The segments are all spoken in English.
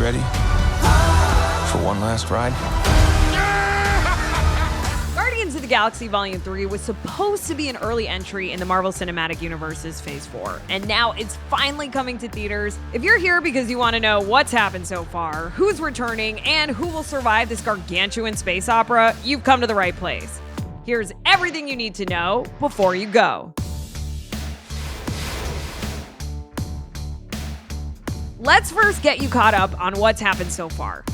ready for one last ride? Guardians of the Galaxy Volume 3 was supposed to be an early entry in the Marvel Cinematic Universe's Phase 4, and now it's finally coming to theaters. If you're here because you want to know what's happened so far, who's returning, and who will survive this gargantuan space opera, you've come to the right place. Here's everything you need to know before you go. Let's first get you caught up on what's happened so far.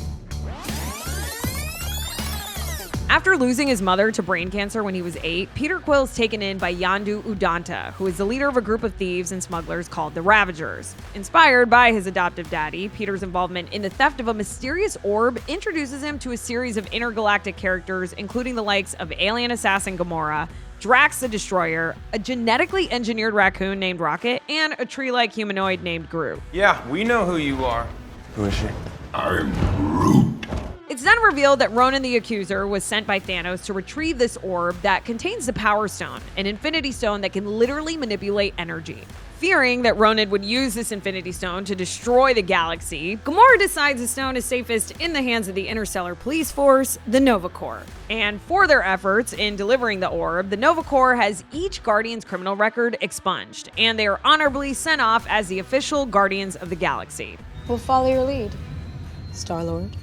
After losing his mother to brain cancer when he was 8, Peter Quill is taken in by Yondu Udonta, who is the leader of a group of thieves and smugglers called the Ravagers. Inspired by his adoptive daddy, Peter's involvement in the theft of a mysterious orb introduces him to a series of intergalactic characters, including the likes of alien assassin Gamora, Drax the Destroyer, a genetically engineered raccoon named Rocket, and a tree-like humanoid named Groot. Yeah, we know who you are. Who is she? I'm Groot. It's then revealed that Ronan the Accuser was sent by Thanos to retrieve this orb that contains the Power Stone, an Infinity Stone that can literally manipulate energy. Fearing that Ronan would use this Infinity Stone to destroy the galaxy, Gamora decides the stone is safest in the hands of the Interstellar Police Force, the Nova Corps. And for their efforts in delivering the orb, the Nova Corps has each Guardian's criminal record expunged, and they are honorably sent off as the official Guardians of the Galaxy. We'll follow your lead, Star-Lord.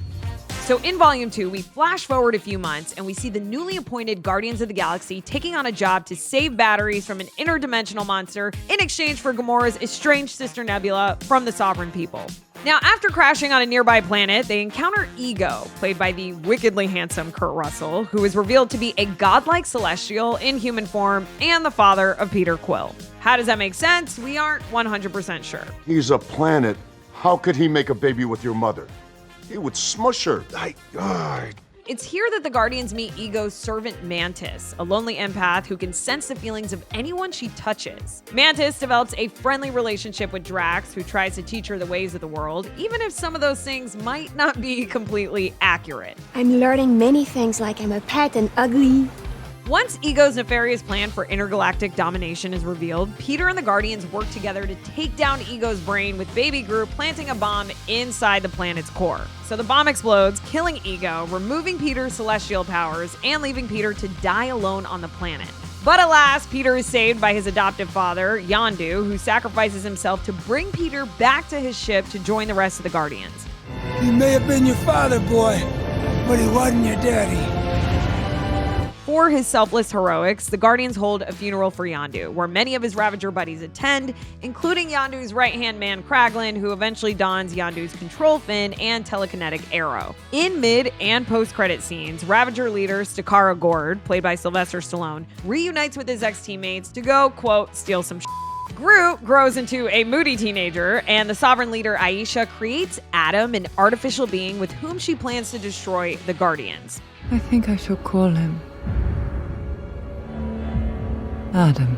So in Volume 2, we flash forward a few months and we see the newly appointed Guardians of the Galaxy taking on a job to save batteries from an interdimensional monster in exchange for Gamora's estranged sister Nebula from the Sovereign People. Now, after crashing on a nearby planet, they encounter Ego, played by the wickedly handsome Kurt Russell, who is revealed to be a godlike celestial in human form and the father of Peter Quill. How does that make sense? We aren't 100% sure. He's a planet. How could he make a baby with your mother? He would smush her. It's here that the Guardians meet Ego's servant Mantis, a lonely empath who can sense the feelings of anyone she touches. Mantis develops a friendly relationship with Drax, who tries to teach her the ways of the world, even if some of those things might not be completely accurate. I'm learning many things, like I'm a pet and ugly. Once Ego's nefarious plan for intergalactic domination is revealed, Peter and the Guardians work together to take down Ego's brain, with Baby Groot planting a bomb inside the planet's core. So the bomb explodes, killing Ego, removing Peter's celestial powers, and leaving Peter to die alone on the planet. But alas, Peter is saved by his adoptive father, Yondu, who sacrifices himself to bring Peter back to his ship to join the rest of the Guardians. He may have been your father, boy, but he wasn't your daddy. For his selfless heroics, the Guardians hold a funeral for Yondu, where many of his Ravager buddies attend, including Yondu's right-hand man Kraglin, who eventually dons Yondu's control fin and telekinetic arrow. In mid- and post-credit scenes, Ravager leader Stakara Gord, played by Sylvester Stallone, reunites with his ex-teammates to go, quote, steal some shit. Groot grows into a moody teenager, and the Sovereign leader Aisha creates Adam, an artificial being with whom she plans to destroy the Guardians. I think I shall call him Adam.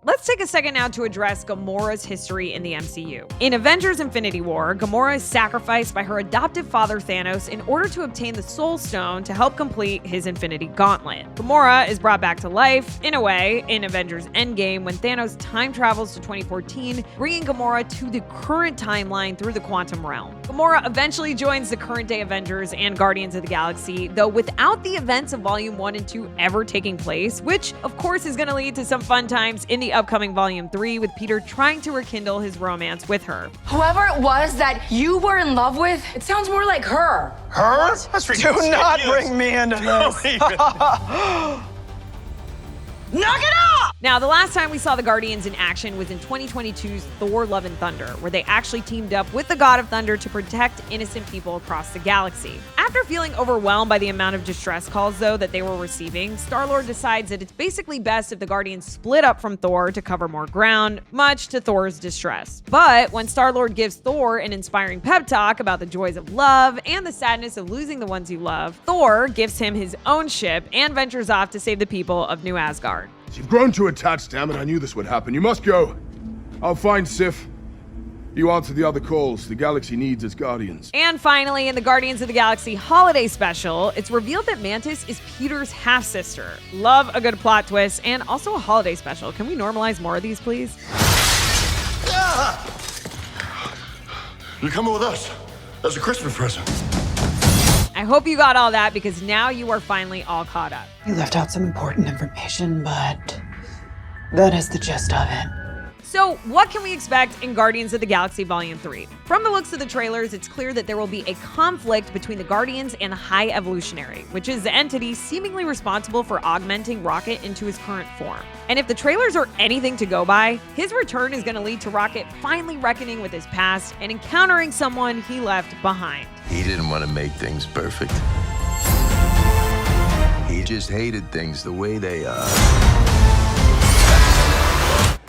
Let's take a second now to address Gamora's history in the MCU. In Avengers Infinity War, Gamora is sacrificed by her adoptive father Thanos in order to obtain the Soul Stone to help complete his Infinity Gauntlet. Gamora is brought back to life, in a way, in Avengers Endgame when Thanos time travels to 2014, bringing Gamora to the current timeline through the quantum realm. Gamora eventually joins the current day Avengers and Guardians of the Galaxy, though without the events of Volume 1 and 2 ever taking place, which of course is going to lead to some fun times in the upcoming Volume 3 with Peter trying to rekindle his romance with her. Whoever it was that you were in love with, it sounds more like her. Her? That's ridiculous. Do not bring me into this. Knock it off! Now, the last time we saw the Guardians in action was in 2022's Thor: Love and Thunder, where they actually teamed up with the God of Thunder to protect innocent people across the galaxy. After feeling overwhelmed by the amount of distress calls, though, that they were receiving, Star-Lord decides that it's basically best if the Guardians split up from Thor to cover more ground, much to Thor's distress. But when Star-Lord gives Thor an inspiring pep talk about the joys of love and the sadness of losing the ones you love, Thor gives him his own ship and ventures off to save the people of New Asgard. You've grown too attached, damn it. I knew this would happen. You must go. I'll find Sif. You answer the other calls. The galaxy needs its guardians. And finally, in the Guardians of the Galaxy holiday special, it's revealed that Mantis is Peter's half-sister. Love a good plot twist and also a holiday special. Can we normalize more of these, please? You're coming with us. as a Christmas present. I hope you got all that because now you are finally all caught up. You left out some important information, but that is the gist of it. So, what can we expect in Guardians of the Galaxy Volume 3? From the looks of the trailers, it's clear that there will be a conflict between the Guardians and the High Evolutionary, which is the entity seemingly responsible for augmenting Rocket into his current form. And if the trailers are anything to go by, his return is going to lead to Rocket finally reckoning with his past and encountering someone he left behind. He didn't want to make things perfect. He just hated things the way they are.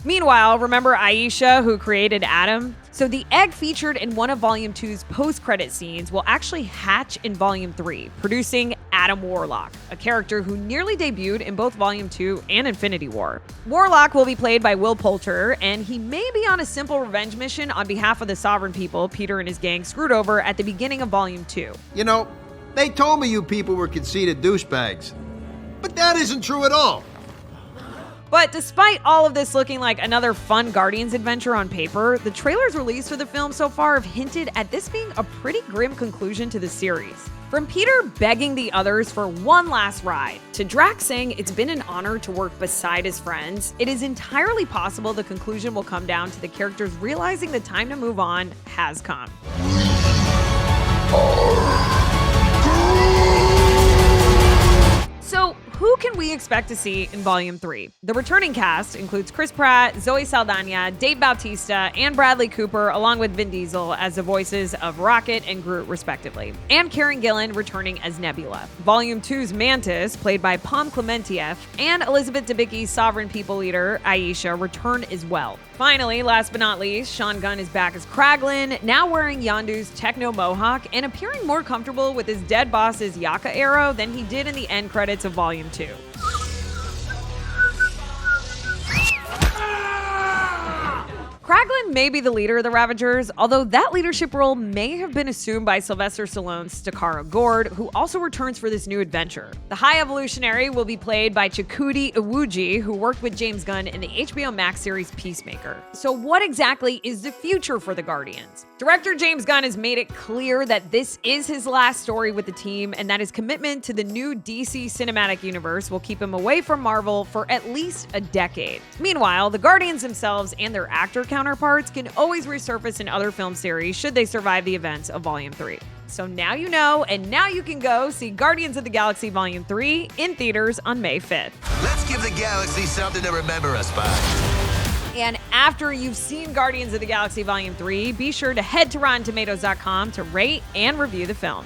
Meanwhile, remember Aisha, who created Adam? So the egg featured in one of Volume 2's post-credit scenes will actually hatch in Volume 3, producing Adam Warlock, a character who nearly debuted in both Volume 2 and Infinity War. Warlock will be played by Will Poulter, and he may be on a simple revenge mission on behalf of the Sovereign people Peter and his gang screwed over at the beginning of Volume 2. You know, they told me you people were conceited douchebags, but that isn't true at all. But despite all of this looking like another fun Guardians adventure on paper, the trailers released for the film so far have hinted at this being a pretty grim conclusion to the series. From Peter begging the others for one last ride, to Drax saying it's been an honor to work beside his friends, it is entirely possible the conclusion will come down to the characters realizing the time to move on has come. So, who can we expect to see in Volume 3? The returning cast includes Chris Pratt, Zoe Saldana, Dave Bautista, and Bradley Cooper, along with Vin Diesel as the voices of Rocket and Groot, respectively, and Karen Gillan returning as Nebula. Volume 2's Mantis, played by Pom Klementieff, and Elizabeth Debicki's Sovereign People leader, Aisha, return as well. Finally, last but not least, Sean Gunn is back as Kraglin, now wearing Yondu's techno mohawk and appearing more comfortable with his dead boss's Yaka arrow than he did in the end credits of Volume 2. Kraglin may be the leader of the Ravagers, although that leadership role may have been assumed by Sylvester Stallone's Stakara Gord, who also returns for this new adventure. The High Evolutionary will be played by Chakudi Iwuji, who worked with James Gunn in the HBO Max series Peacemaker. So what exactly is the future for the Guardians? Director James Gunn has made it clear that this is his last story with the team and that his commitment to the new DC cinematic universe will keep him away from Marvel for at least a decade. Meanwhile, the Guardians themselves and their actor counterparts can always resurface in other film series should they survive the events of Volume 3. So now you know, and now you can go see Guardians of the Galaxy Volume 3 in theaters on May 5th. Let's give the galaxy something to remember us by. And after you've seen Guardians of the Galaxy Volume 3, be sure to head to RottenTomatoes.com to rate and review the film.